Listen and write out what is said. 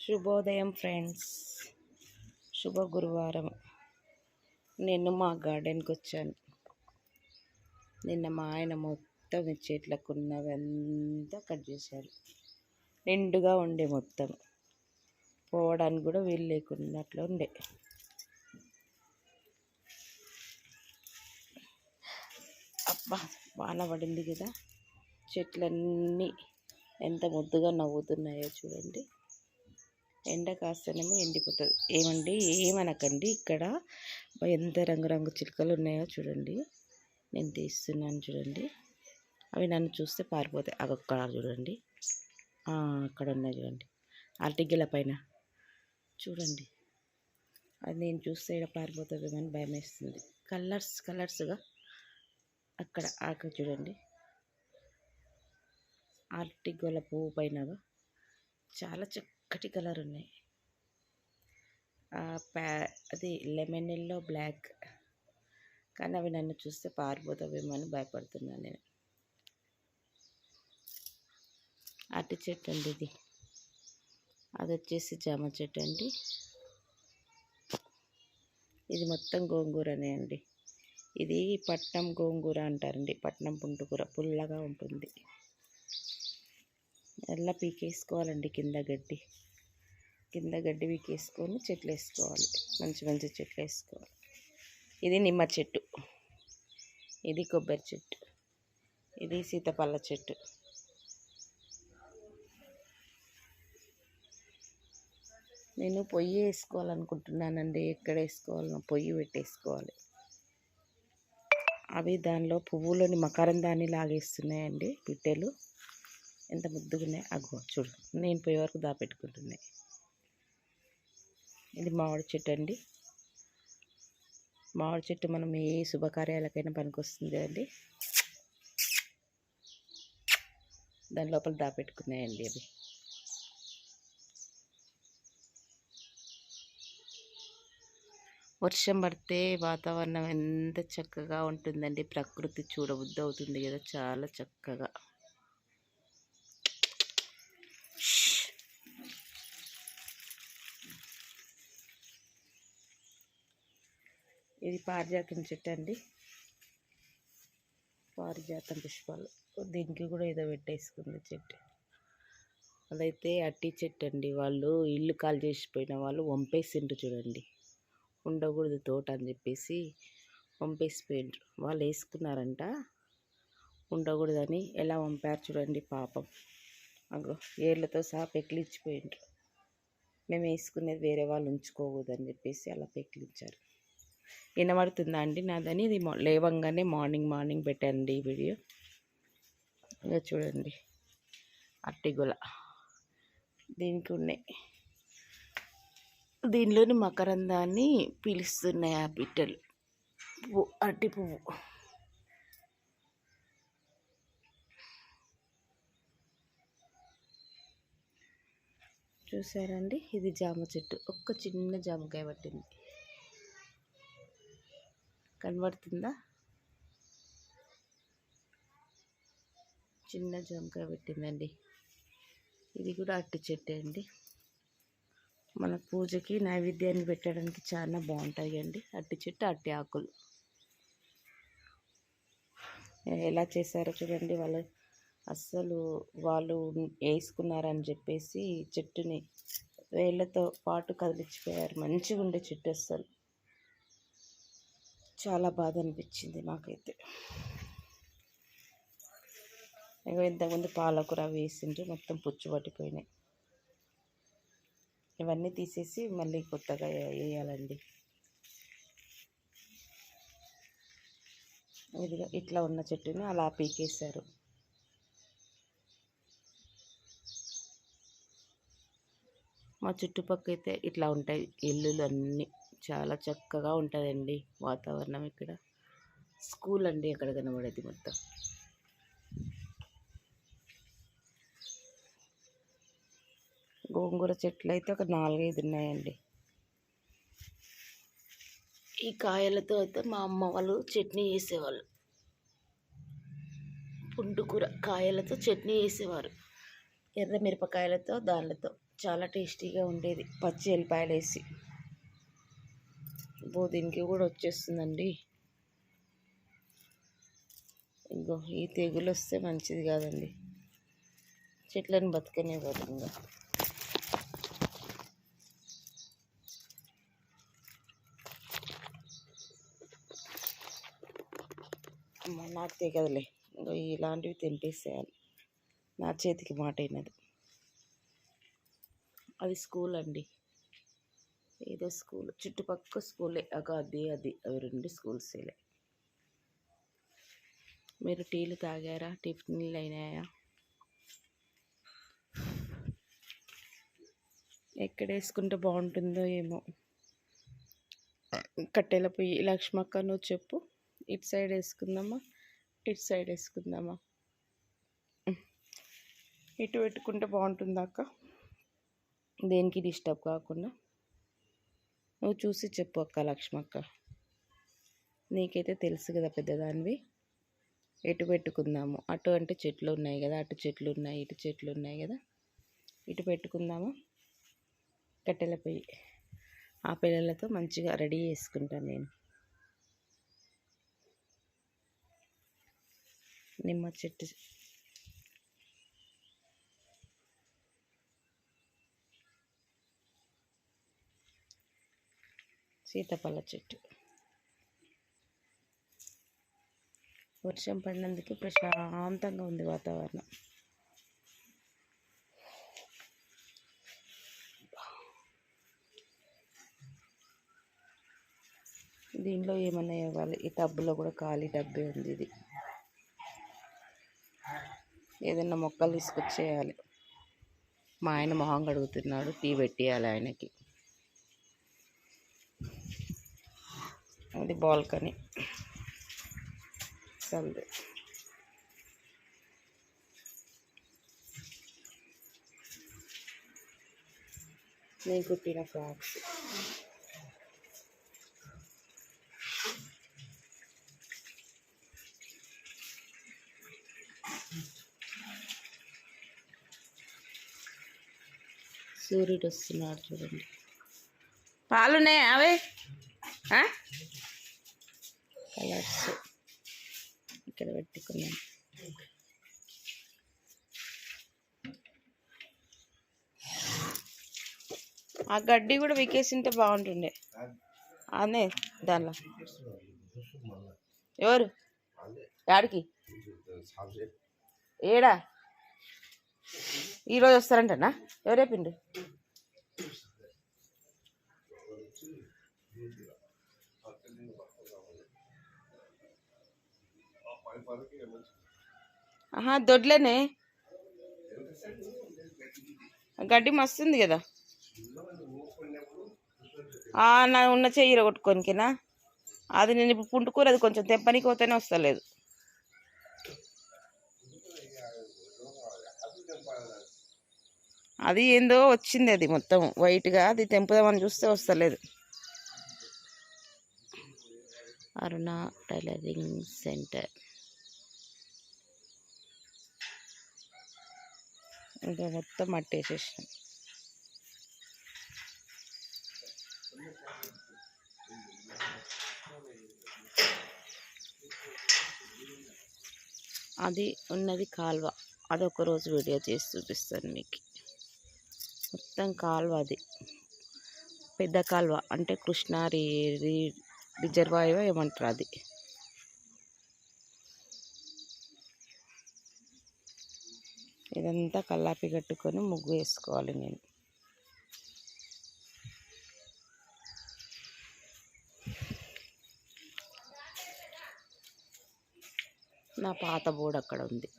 శుభోదయం ఫ్రెండ్స్, శుభ గురువారం. నేను మా గార్డెన్కి వచ్చాను. నిన్న మా ఆయన మొత్తం చెట్లకు ఉన్నవంతా కట్ చేశారు. నిండుగా ఉండే మొత్తం పోవడానికి కూడా వీలు లేకున్నట్లు ఉండే. అబ్బా, వాన పడింది కదా, చెట్లన్నీ ఎంత ముద్దుగా నవ్వుతున్నాయో చూడండి. ఎండ కాస్తేనేమో ఎండిపోతుంది. ఏమండి, ఏమనకండి, ఇక్కడ ఎంత రంగురంగు చిలుకలు ఉన్నాయో చూడండి. నేను తీస్తున్నాను చూడండి. అవి నన్ను చూస్తే పారిపోతాయి. అవి అక్కడ చూడండి, అక్కడ ఉన్నాయి చూడండి, అరటిగెల పైన చూడండి. అది నేను చూస్తే ఇక్కడ పారిపోతుందేమని భయం వేస్తుంది. కలర్స్గా అక్కడ చూడండి, అరటిగొల పువ్వు పైన చాలా చక్కటి కలర్ ఉన్నాయి. అది లెమన్ ఎల్లో, బ్లాక్. కానీ అవి నన్ను చూస్తే పారిపోతావేమో అని భయపడుతున్నాను నేను. అరటి చెట్టు అండి ఇది. అది వచ్చేసి జామ చెట్టు అండి. ఇది మొత్తం గోంగూరనే అండి. ఇది పట్నం గోంగూర అంటారండి. పట్నం పుంటుకూర పుల్లగా ఉంటుంది. ఎలా పీకేసుకోవాలండి, కింద గడ్డి పీకేసుకొని చెట్లు వేసుకోవాలి. మంచి చెట్లు వేసుకోవాలి. ఇది నిమ్మ చెట్టు, ఇది కొబ్బరి చెట్టు, ఇది సీతాఫల చెట్టు. నేను పొయ్యి వేసుకోవాలనుకుంటున్నానండి. ఎక్కడ వేసుకోవాలన్నా పొయ్యి పెట్టేసుకోవాలి. అవి దానిలో పువ్వులోని మకరందాన్ని లాగేస్తున్నాయండి పిట్టెలు. ఎంత ముద్దుగా ఉన్నాయి. అగ్గో చూడు, నేను పోయే వరకు దాపెట్టుకుంటున్నాయి. ఇది మామిడి చెట్టు అండి. మామిడి చెట్టు మనం ఏ శుభకార్యాలకైనా పనికొస్తుంది అండి. దాని లోపల దాపెట్టుకున్నాయండి అవి. వర్షం పడితే వాతావరణం ఎంత చక్కగా ఉంటుందండి. ప్రకృతి చూడబుద్ధి అవుతుంది కదా, చాలా చక్కగా. ఇది పారిజాతం చెట్టు అండి. పారిజాతం పుష్పాలు. దీనికి కూడా ఏదో పెట్టేసుకుంది చెట్టు. అదైతే అట్టి చెట్టు అండి. వాళ్ళు ఇల్లు కాల్ చేసిపోయిన వాళ్ళు వంపేసిండ్రు చూడండి. ఉండకూడదు తోట అని చెప్పేసి వంపేసిపోయిండ్రు. వాళ్ళు వేసుకున్నారంట, ఉండకూడదని ఎలా వంపారు చూడండి పాపం. అగో ఏర్లతో సహా పెకిలిచ్చిపోయిండ్రు. మేము వేసుకునేది వేరే వాళ్ళు ఉంచుకోకూడదని చెప్పేసి అలా పెకిలించారు. వినబడుతుందా అండి నాదని? ఇది లేవంగానే మార్నింగ్ పెట్టండి ఈ వీడియో. ఇలా చూడండి, అరటిగొల దీనికి ఉన్నాయి. దీనిలోని మకరందాన్ని పీలుస్తున్నాయి ఆ పిట్టలు. అరటి పువ్వు చూసారండి. ఇది జామ చెట్టు. ఒక్క చిన్న జామకాయ పట్టింది, కనబడుతుందా? చిన్న జామకాయ పెట్టిందండి. ఇది కూడా అరటి చెట్టే అండి. మన పూజకి నైవేద్యాన్ని పెట్టడానికి చాలా బాగుంటాయి అండి. అరటి చెట్టు, అరటి ఆకులు ఎలా చేశారో చూడండి. వాళ్ళు వేసుకున్నారని చెప్పేసి చెట్టుని వేళ్ళతో పాటు కదిలిచ్చిపోయారు. మంచిగా ఉండే చెట్టు. అస్సలు చాలా బాధ అనిపించింది నాకైతే. ఇంతకుముందు పాలకూర వేసిండ్రు, మొత్తం పుచ్చు పట్టిపోయినాయి. ఇవన్నీ తీసేసి మళ్ళీ కొత్తగా వేయాలండి. ఇదిగా ఇట్లా ఉన్న చెట్టుని అలా పీకేశారు. మా చుట్టుపక్కల అయితే ఇట్లా ఉంటాయి ఇల్లులు అన్నీ. చాలా చక్కగా ఉంటుందండి వాతావరణం. ఇక్కడ స్కూల్ అండి అక్కడ కనబడేది మొత్తం. గోంగూర చెట్లు అయితే ఒక 4-5 ఉన్నాయండి. ఈ కాయలతో అయితే మా అమ్మ వాళ్ళు చట్నీ చేసేవాళ్ళు. పుంటుకూర కాయలతో చట్నీ చేసేవారు. ఎర్ర మిరపకాయలతో దానితో చాలా టేస్టీగా ఉండేది పచ్చి ఎల్లిపాయలు వేసి. దీనికి కూడా వచ్చేస్తుందండి. ఇంకో ఈ తెగులు వస్తే మంచిది కాదండి, చెట్లను బతకనివ్వదు. ఇంకా నాకు తెగదులే, ఇంకో ఇలాంటివి తెంపేసేయాలి. నా చేతికి మాట అయినది. అది స్కూల్ అండి, ఏదో స్కూల్, చుట్టుపక్కల స్కూలే. అది అవి 2 స్కూల్సేలే. మీరు టీలు తాగారా? టిఫిన్లు అయినాయా? ఎక్కడ వేసుకుంటే బాగుంటుందో ఏమో. కట్టెల పొయ్యి. లక్ష్మక్క నువ్వు చెప్పు, ఇటు సైడ్ వేసుకుందామా, ఇటు సైడ్ వేసుకుందామా? ఇటు పెట్టుకుంటే బాగుంటుందా అక్క? దేనికి డిస్టర్బ్ కాకుండా నువ్వు చూసి చెప్పు అక్క. లక్ష్మక్క, నీకైతే తెలుసు కదా పెద్దదానివి. ఎటు పెట్టుకుందాము? అటు అంటే చెట్లు ఉన్నాయి కదా, అటు చెట్లు ఉన్నాయి, ఇటు చెట్లు ఉన్నాయి కదా, ఇటు పెట్టుకుందామా? కట్టెల పొయ్యి. ఆ పిల్లలతో మంచిగా రెడీ చేసుకుంటాను నేను. నిమ్మ చెట్టు, సీతాఫల చెట్టు. వర్షం పడినందుకు ప్రశాంతంగా ఉంది వాతావరణం. దీనిలో ఏమన్నా ఇవ్వాలి. ఈ టబ్బులో కూడా ఖాళీ డబ్బే ఉంది. ఇది ఏదన్నా మొక్కలు తీసుకొచ్చేయాలి. మా ఆయన మొహం కడుగుతున్నాడు, టీ పెట్టేయాలి ఆయనకి. అది బాల్కనీ చల్లు. నేను కుట్టిన ఫ్రాక్స్. సూర్యుడు వస్తున్నాడు చూడండి. పాలున్నాయి అవే కలర్స్ ఇక్కడ పెట్టుకున్నాం. ఆ గడ్డి కూడా వికేసింటే బాగుంటుండే. అదే దానిలో ఎవరు యాడికి ఏడా ఈరోజు వస్తారంటనా? ఎవరే పిండు? దొడ్లేనే గడ్డి మస్తుంది కదా. నా ఉన్న చెయ్యి కొట్టుకోనికేనా? అది నేను ఇప్పుడు పుంటుకూర, అది కొంచెం తెప్పనికి పోతేనే వస్తలేదు. అది ఏందో వచ్చింది, అది మొత్తం వైట్గా. అది తెంపుదామని చూస్తే వస్తలేదు. అరుణ టైలరింగ్ సెంటర్. ఇంకా మొత్తం మట్టేసేసాం. అది ఉన్నది కాల్వ. అదొక రోజు వీడియో చేసి చూపిస్తాను మీకు. మొత్తం కాల్వ, అది పెద్ద కాల్వ. అంటే కృష్ణా రిజర్వాయర్ ఏమంటారు అది. ఇదంతా కల్లాపి కట్టుకొని ముగ్గు వేసుకోవాలి నేను. నా పాత బోర్డు అక్కడ ఉంది.